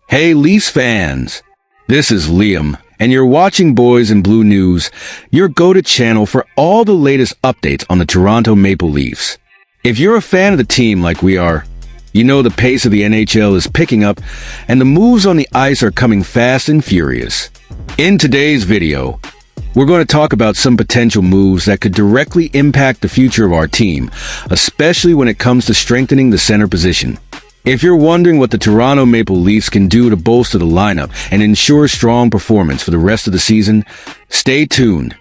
Hey Leafs fans, this is Liam, and you're watching Boys in Blue News, your go-to channel for all the latest updates on the Toronto Maple Leafs. If you're a fan of the team like we are, you know the pace of the NHL is picking up, and the moves on the ice are coming fast and furious. In today's video, we're going to talk about some potential moves that could directly impact the future of our team, especially when it comes to strengthening the center position. If you're wondering what the Toronto Maple Leafs can do to bolster the lineup and ensure strong performance for the rest of the season, stay tuned.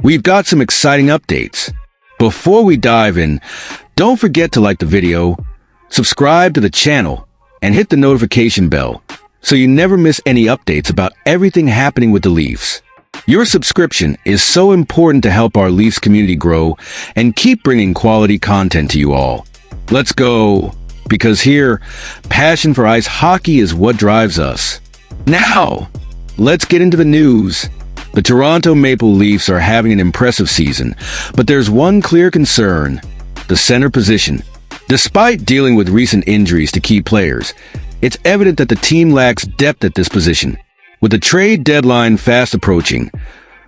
We've got some exciting updates. Before we dive in, don't forget to like the video, subscribe to the channel, and hit the notification bell so you never miss any updates about everything happening with the Leafs. Your subscription is so important to help our Leafs community grow and keep bringing quality content to you all. Let's go! Because here, passion for ice hockey is what drives us. Now, let's get into the news. The Toronto Maple Leafs are having an impressive season, but there's one clear concern: the center position. Despite dealing with recent injuries to key players, it's evident that the team lacks depth at this position. With the trade deadline fast approaching,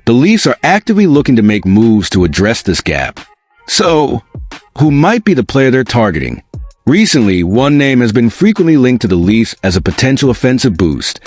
the Leafs are actively looking to make moves to address this gap. So, who might be the player they're targeting? Recently, one name has been frequently linked to the Leafs as a potential offensive boost: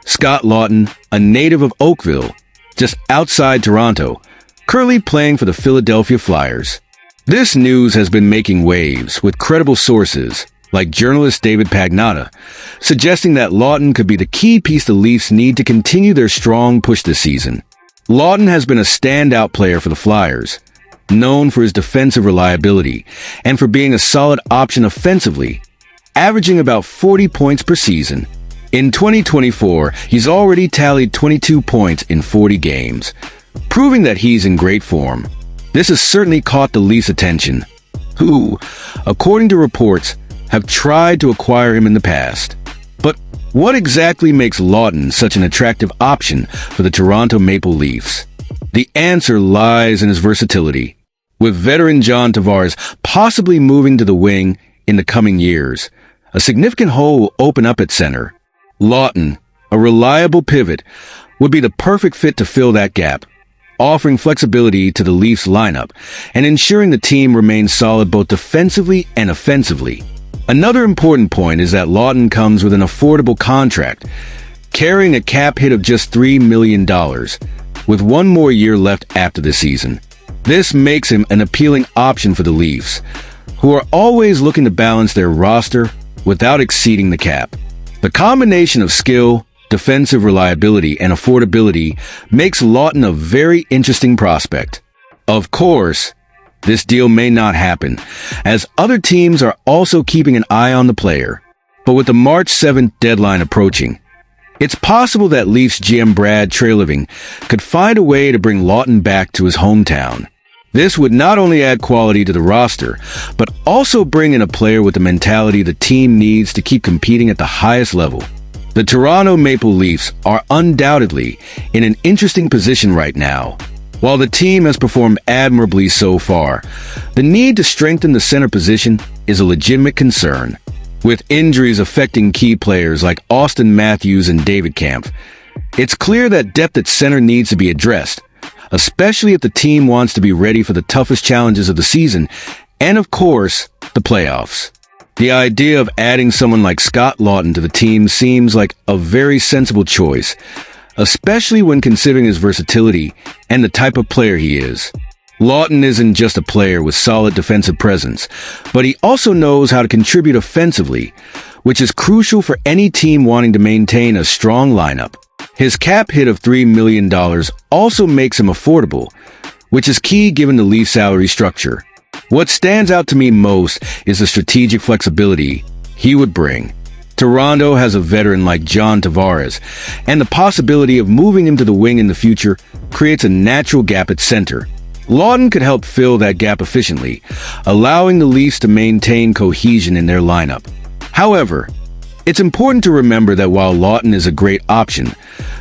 Scott Laughton, a native of Oakville, just outside Toronto, currently playing for the Philadelphia Flyers. This news has been making waves, with credible sources, like journalist David Pagnotta, suggesting that Laughton could be the key piece the Leafs need to continue their strong push this season. Laughton has been a standout player for the Flyers, known for his defensive reliability and for being a solid option offensively, averaging about 40 points per season. In 2024, he's already tallied 22 points in 40 games, proving that he's in great form. This has certainly caught the Leafs' attention, who, according to reports, have tried to acquire him in the past. But what exactly makes Laughton such an attractive option for the Toronto Maple Leafs? The answer lies in his versatility. With veteran John Tavares possibly moving to the wing in the coming years, a significant hole will open up at center. Laughton, a reliable pivot, would be the perfect fit to fill that gap, offering flexibility to the Leafs lineup and ensuring the team remains solid both defensively and offensively. Another important point is that Laughton comes with an affordable contract, carrying a cap hit of just $3 million, with one more year left after the season. This makes him an appealing option for the Leafs, who are always looking to balance their roster without exceeding the cap. The combination of skill, defensive reliability, and affordability makes Laughton a very interesting prospect. Of course, this deal may not happen, as other teams are also keeping an eye on the player. But with the March 7th deadline approaching, it's possible that Leafs GM Brad Treliving could find a way to bring Laughton back to his hometown. This would not only add quality to the roster, but also bring in a player with the mentality the team needs to keep competing at the highest level. The Toronto Maple Leafs are undoubtedly in an interesting position right now. While the team has performed admirably so far, the need to strengthen the center position is a legitimate concern. With injuries affecting key players like Auston Matthews and David Kampf, it's clear that depth at center needs to be addressed, especially if the team wants to be ready for the toughest challenges of the season and, of course, the playoffs. The idea of adding someone like Scott Laughton to the team seems like a very sensible choice, especially when considering his versatility and the type of player he is. Laughton isn't just a player with solid defensive presence, but he also knows how to contribute offensively, which is crucial for any team wanting to maintain a strong lineup. His cap hit of $3 million also makes him affordable, which is key given the Leafs salary structure. What stands out to me most is the strategic flexibility he would bring. Toronto has a veteran like John Tavares, and the possibility of moving him to the wing in the future creates a natural gap at center. Laughton could help fill that gap efficiently, allowing the Leafs to maintain cohesion in their lineup. However, it's important to remember that while Laughton is a great option,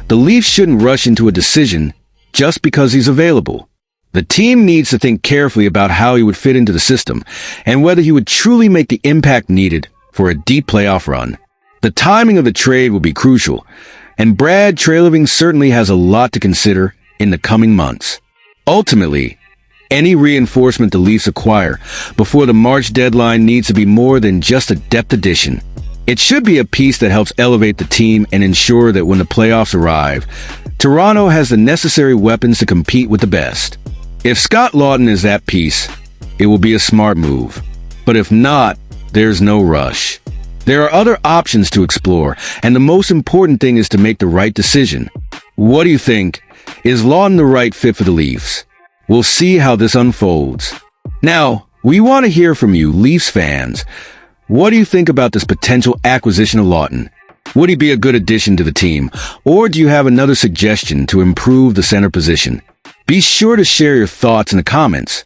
the Leafs shouldn't rush into a decision just because he's available. The team needs to think carefully about how he would fit into the system and whether he would truly make the impact needed for a deep playoff run. The timing of the trade will be crucial, and Brad Treliving certainly has a lot to consider in the coming months. Ultimately, any reinforcement the Leafs acquire before the March deadline needs to be more than just a depth addition. It should be a piece that helps elevate the team and ensure that when the playoffs arrive, Toronto has the necessary weapons to compete with the best. If Scott Laughton is that piece, it will be a smart move. But if not, there's no rush. There are other options to explore, and the most important thing is to make the right decision. What do you think? Is Laughton the right fit for the Leafs? We'll see how this unfolds. Now, we want to hear from you, Leafs fans. What do you think about this potential acquisition of Laughton? Would he be a good addition to the team, or do you have another suggestion to improve the center position? Be sure to share your thoughts in the comments.